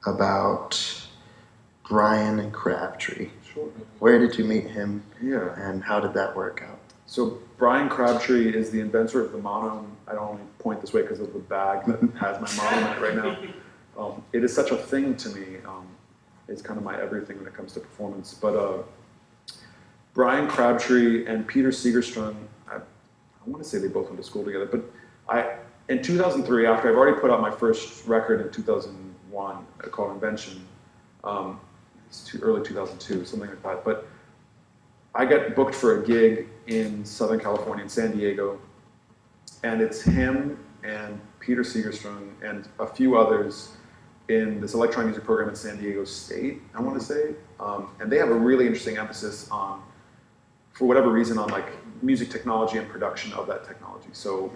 about Brian Crabtree. Sure. Where did you meet him? Yeah. And how did that work out? So Brian Crabtree is the inventor of the Monome. I don't only point this way because of the bag that has my Monome in it right now. It is such a thing to me. It's kind of my everything when it comes to performance. But Brian Crabtree and Peter Segerström, I want to say they both went to school together, but in 2003, after I've already put out my first record in 2001 called Invention, it's early 2002, something like that, but I got booked for a gig in Southern California, in San Diego, and it's him and Peter Segerström and a few others in this electronic music program at San Diego State, I want to say, and they have a really interesting emphasis on, for whatever reason, on like music technology and production of that technology. So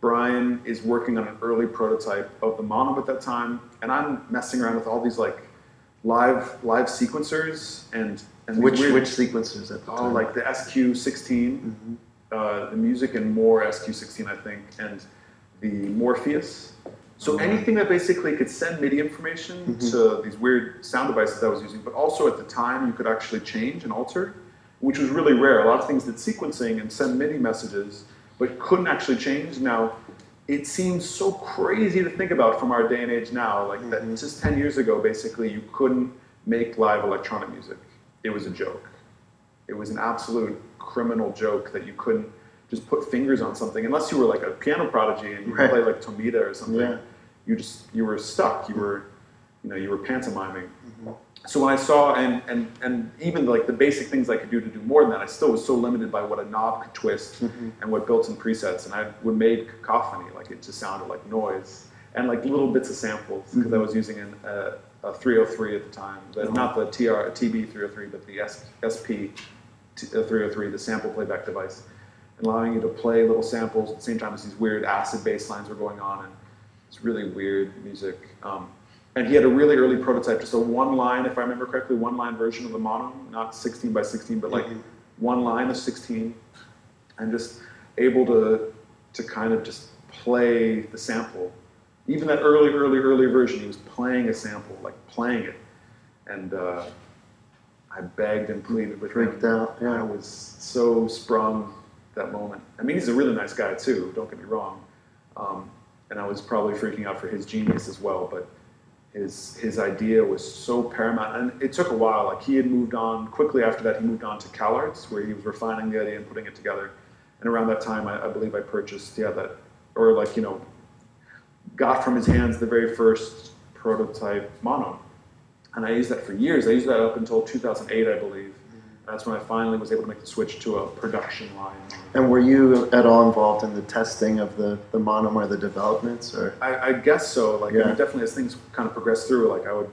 Brian is working on an early prototype of the Monome at that time, and I'm messing around with all these like live sequencers and which sequencers at the time? Like the SQ16, the Music and More SQ16, I think, and the Morpheus. So anything that basically could send MIDI information to these weird sound devices I was using, but also at the time you could actually change and alter, which was really rare. A lot of things did sequencing and send MIDI messages, but couldn't actually change. Now, it seems so crazy to think about from our day and age now, like that just 10 years ago, basically, you couldn't make live electronic music. It was a joke. It was an absolute criminal joke that you couldn't just put fingers on something, unless you were like a piano prodigy and you could play like Tomita or something. Yeah. You were stuck. You were pantomiming. So when I saw and even like the basic things I could do to do more than that, I still was so limited by what a knob could twist and what built-in presets, and I would make cacophony, like it just sounded like noise and like little bits of samples because I was using a 303 at the time, not the TB 303, but the SP 303, the sample playback device, and allowing you to play little samples at the same time as these weird acid bass lines were going on, and it's really weird music. And he had a really early prototype, just a one line, if I remember correctly, one line version of the Monome, not 16 by 16, but like one line of 16, and just able to kind of just play the sample. Even that early version, he was playing a sample, like playing it. And I begged and pleaded with him. Out, yeah. I was so sprung that moment. I mean, he's a really nice guy too, don't get me wrong. And I was probably freaking out for his genius as well, but his idea was so paramount, and it took a while. Like he had moved on quickly after that. He moved on to CalArts, where he was refining the idea and putting it together. And around that time, I believe I purchased got from his hands the very first prototype Monome, and I used that for years. I used that up until 2008, I believe. That's when I finally was able to make the switch to a production line. And were you at all involved in the testing of the Monome or the developments? Or I guess so. Like, I mean, definitely as things kind of progressed through, like I would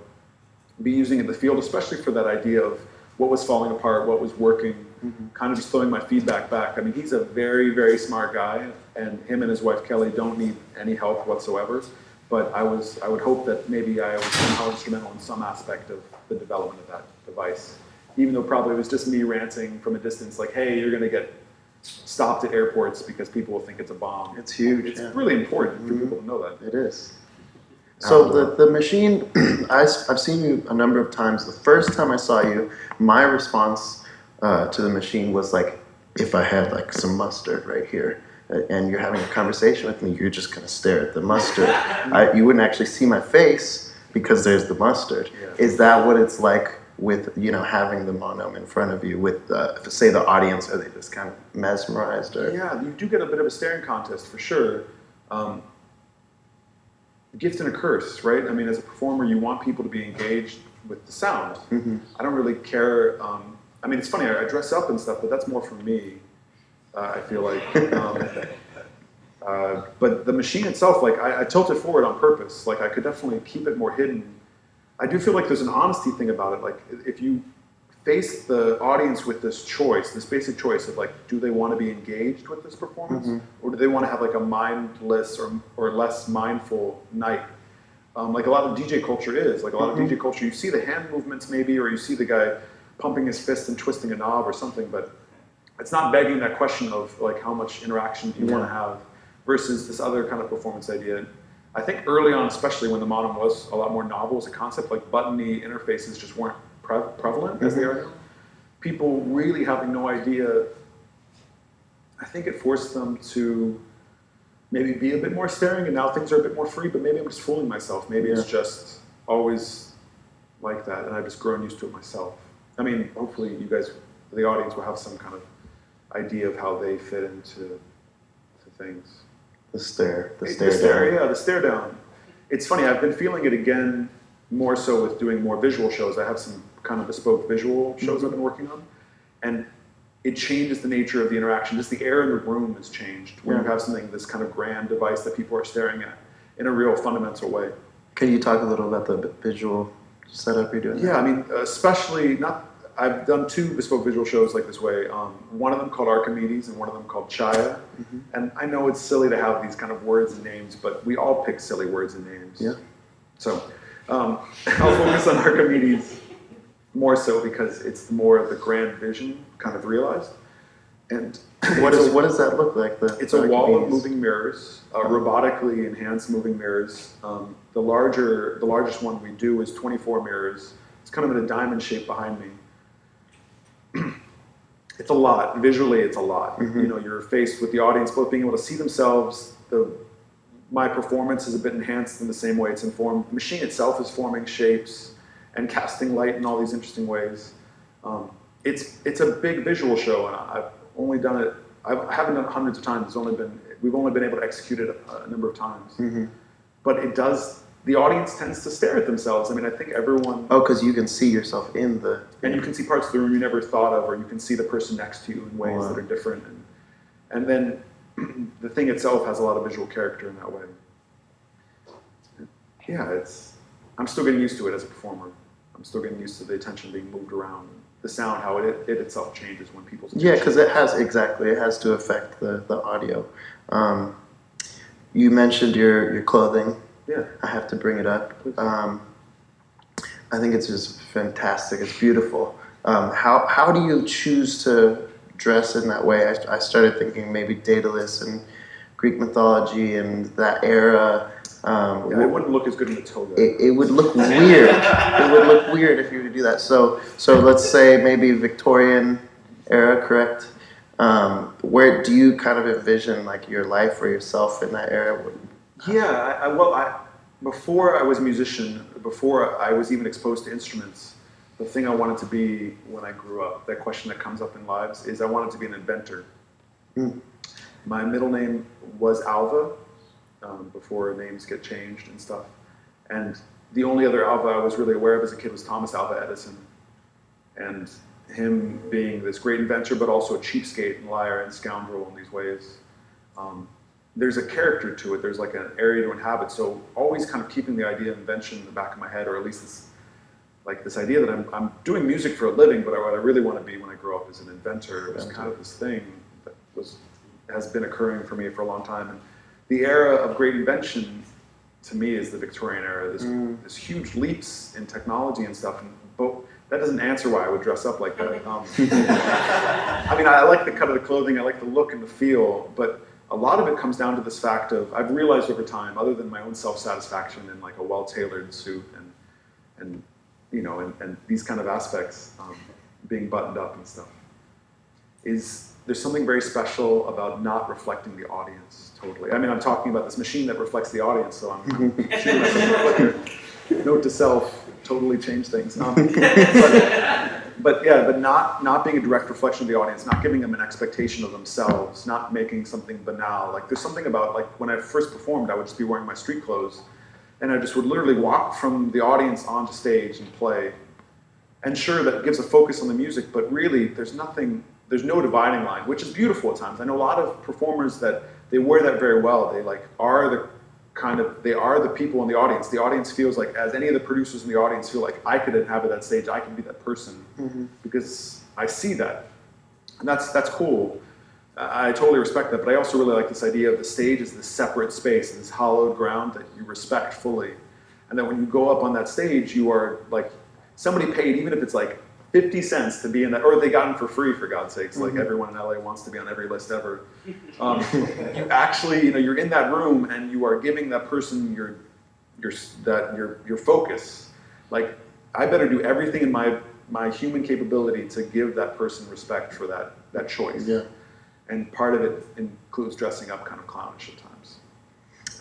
be using it in the field, especially for that idea of what was falling apart, what was working, kind of just throwing my feedback back. I mean, he's a very, very smart guy, and him and his wife Kelly don't need any help whatsoever. But I would hope that maybe I was somehow instrumental in some aspect of the development of that device. Even though probably it was just me ranting from a distance, like, hey, you're going to get stopped at airports because people will think it's a bomb. It's huge. It's really important for people to know that. It is. So the machine, I've seen you a number of times. The first time I saw you, my response to the machine was like, if I had like some mustard right here, and you're having a conversation with me, you're just going to stare at the mustard. You wouldn't actually see my face because there's the mustard. Yeah. Is that what it's like with having the Monome in front of you with say the audience? Are they just kind of mesmerized? Or? Yeah, you do get a bit of a staring contest for sure. Gift and a curse, right? I mean, as a performer, you want people to be engaged with the sound. I don't really care. I mean, it's funny, I dress up and stuff, but that's more for me, I feel like. But the machine itself, like, I tilt it forward on purpose. Like, I could definitely keep it more hidden. I do feel like there's an honesty thing about it. Like, if you face the audience with this choice, this basic choice of like, do they want to be engaged with this performance, or do they want to have like a mindless or less mindful night? Like a lot of DJ culture is. Like a lot of DJ culture, you see the hand movements maybe, or you see the guy pumping his fist and twisting a knob or something, but it's not begging that question of like how much interaction do you want to have versus this other kind of performance idea. I think early on, especially when the Monome was a lot more novel as a concept, like buttony interfaces just weren't prevalent as they are now. People really having no idea, I think it forced them to maybe be a bit more staring, and now things are a bit more free, but maybe I'm just fooling myself. Maybe it's just always like that, and I've just grown used to it myself. I mean, hopefully you guys, the audience, will have some kind of idea of how they fit into things. The stare The stare down. It's funny, I've been feeling it again more so with doing more visual shows. I have some kind of bespoke visual shows I've been working on, and it changes the nature of the interaction. Just the air in the room has changed when you have something, this kind of grand device that people are staring at in a real fundamental way. Can you talk a little about the visual setup you're doing? Yeah, I mean, especially I've done 2 bespoke visual shows like this way. One of them called Archimedes and one of them called Chaya. And I know it's silly to have these kind of words and names, but we all pick silly words and names. Yeah. So I'll focus on Archimedes more so because it's more of the grand vision kind of realized. And what does that look like? It's a wall of moving mirrors, robotically enhanced moving mirrors. The largest one we do is 24 mirrors. It's kind of in a diamond shape behind me. It's a lot. Visually, it's a lot. You know, you're faced with the audience both being able to see themselves. My performance is a bit enhanced in the same way it's informed. The machine itself is forming shapes and casting light in all these interesting ways. It's a big visual show, and I've only done it. I haven't done it hundreds of times. We've only been able to execute it a number of times. But it does. The audience tends to stare at themselves. I mean, I think everyone... Oh, because you can see yourself in the... And you can see parts of the room you never thought of, or you can see the person next to you in ways that are different. And then the thing itself has a lot of visual character in that way. Yeah, I'm still getting used to it as a performer. I'm still getting used to the attention being moved around. The sound, how it itself changes when people's attention... Yeah, because it has to affect the audio. You mentioned your clothing. Yeah. I have to bring it up. I think it's just fantastic. It's beautiful. How do you choose to dress in that way? I started thinking maybe Daedalus and Greek mythology and that era. It wouldn't look as good in a toga. It would look weird. It would look weird if you were to do that. So let's say maybe Victorian era, correct? Where do you kind of envision like your life or yourself in that era? Yeah, before I was a musician, before I was even exposed to instruments, the thing I wanted to be when I grew up, that question that comes up in lives, is I wanted to be an inventor. My middle name was Alva, before names get changed and stuff. And the only other Alva I was really aware of as a kid was Thomas Alva Edison. And him being this great inventor, but also a cheapskate and liar and scoundrel in these ways. There's a character to it. There's like an area to inhabit. So always kind of keeping the idea of invention in the back of my head, or at least this idea that I'm doing music for a living, but what I really want to be when I grow up is an inventor. It was kind of this thing that has been occurring for me for a long time. And the era of great invention, to me, is the Victorian era. There's huge leaps in technology and stuff. And that doesn't answer why I would dress up like that. I mean, I like the cut of the clothing. I like the look and the feel, but a lot of it comes down to this fact of, I've realized over time, other than my own self-satisfaction in like a well-tailored suit and these kind of aspects, being buttoned up and stuff, there's something very special about not reflecting the audience totally. I mean, I'm talking about this machine that reflects the audience, so I'm shooting myself in the foot here. Note to self, totally change things. But not being a direct reflection of the audience, not giving them an expectation of themselves, not making something banal. Like there's something about, like when I first performed, I would just be wearing my street clothes, and I just would literally walk from the audience onto stage and play. And sure, that gives a focus on the music, but really there's no dividing line, which is beautiful at times. I know a lot of performers that they wear that very well. They are the people in the audience. The audience feels like, as any of the producers in the audience feel like, I could inhabit that stage, I can be that person, because I see that. And that's cool. I totally respect that, but I also really like this idea of the stage as this separate space, this hallowed ground that you respect fully. And that when you go up on that stage, you are like, somebody paid, even if it's like 50 cents to be in that, or they got them for free, for God's sakes. Like everyone in LA wants to be on every list ever. You actually, you're in that room and you are giving that person your focus. Like, I better do everything in my human capability to give that person respect for that choice. Yeah. And part of it includes dressing up kind of clownish at times.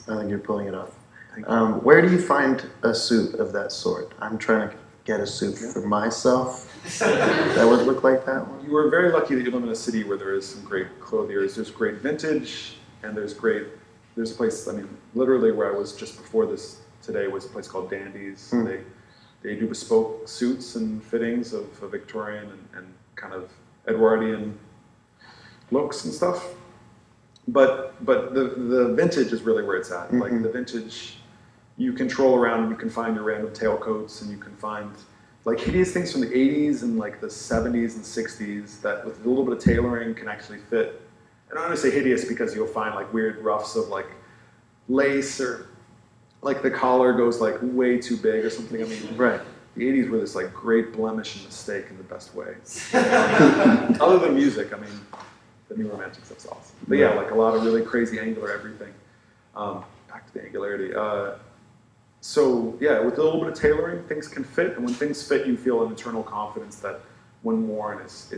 I think you're pulling it off. Thank you. Where do you find a suit of that sort? I'm trying to get a suit for myself that would look like that one. You are very lucky that you live in a city where there is some great clothiers. There's great vintage, and there's a place, I mean, literally where I was just before this today was a place called Dandy's. They do bespoke suits and fittings of Victorian and kind of Edwardian looks and stuff. But the vintage is really where it's at. Like the vintage, you can troll around and you can find your random tailcoats, and you can find like hideous things from the 80s and like the 70s and 60s that with a little bit of tailoring can actually fit. I don't want to say hideous because you'll find like weird roughs of like lace, or like the collar goes like way too big or something. I mean, Right. The 80s were this like great blemish and mistake in the best way. Other than music, I mean, the new romantic stuff's awesome. But yeah, like a lot of really crazy angular everything. Back to the angularity. So yeah, with a little bit of tailoring, things can fit, and when things fit, you feel an internal confidence that when worn is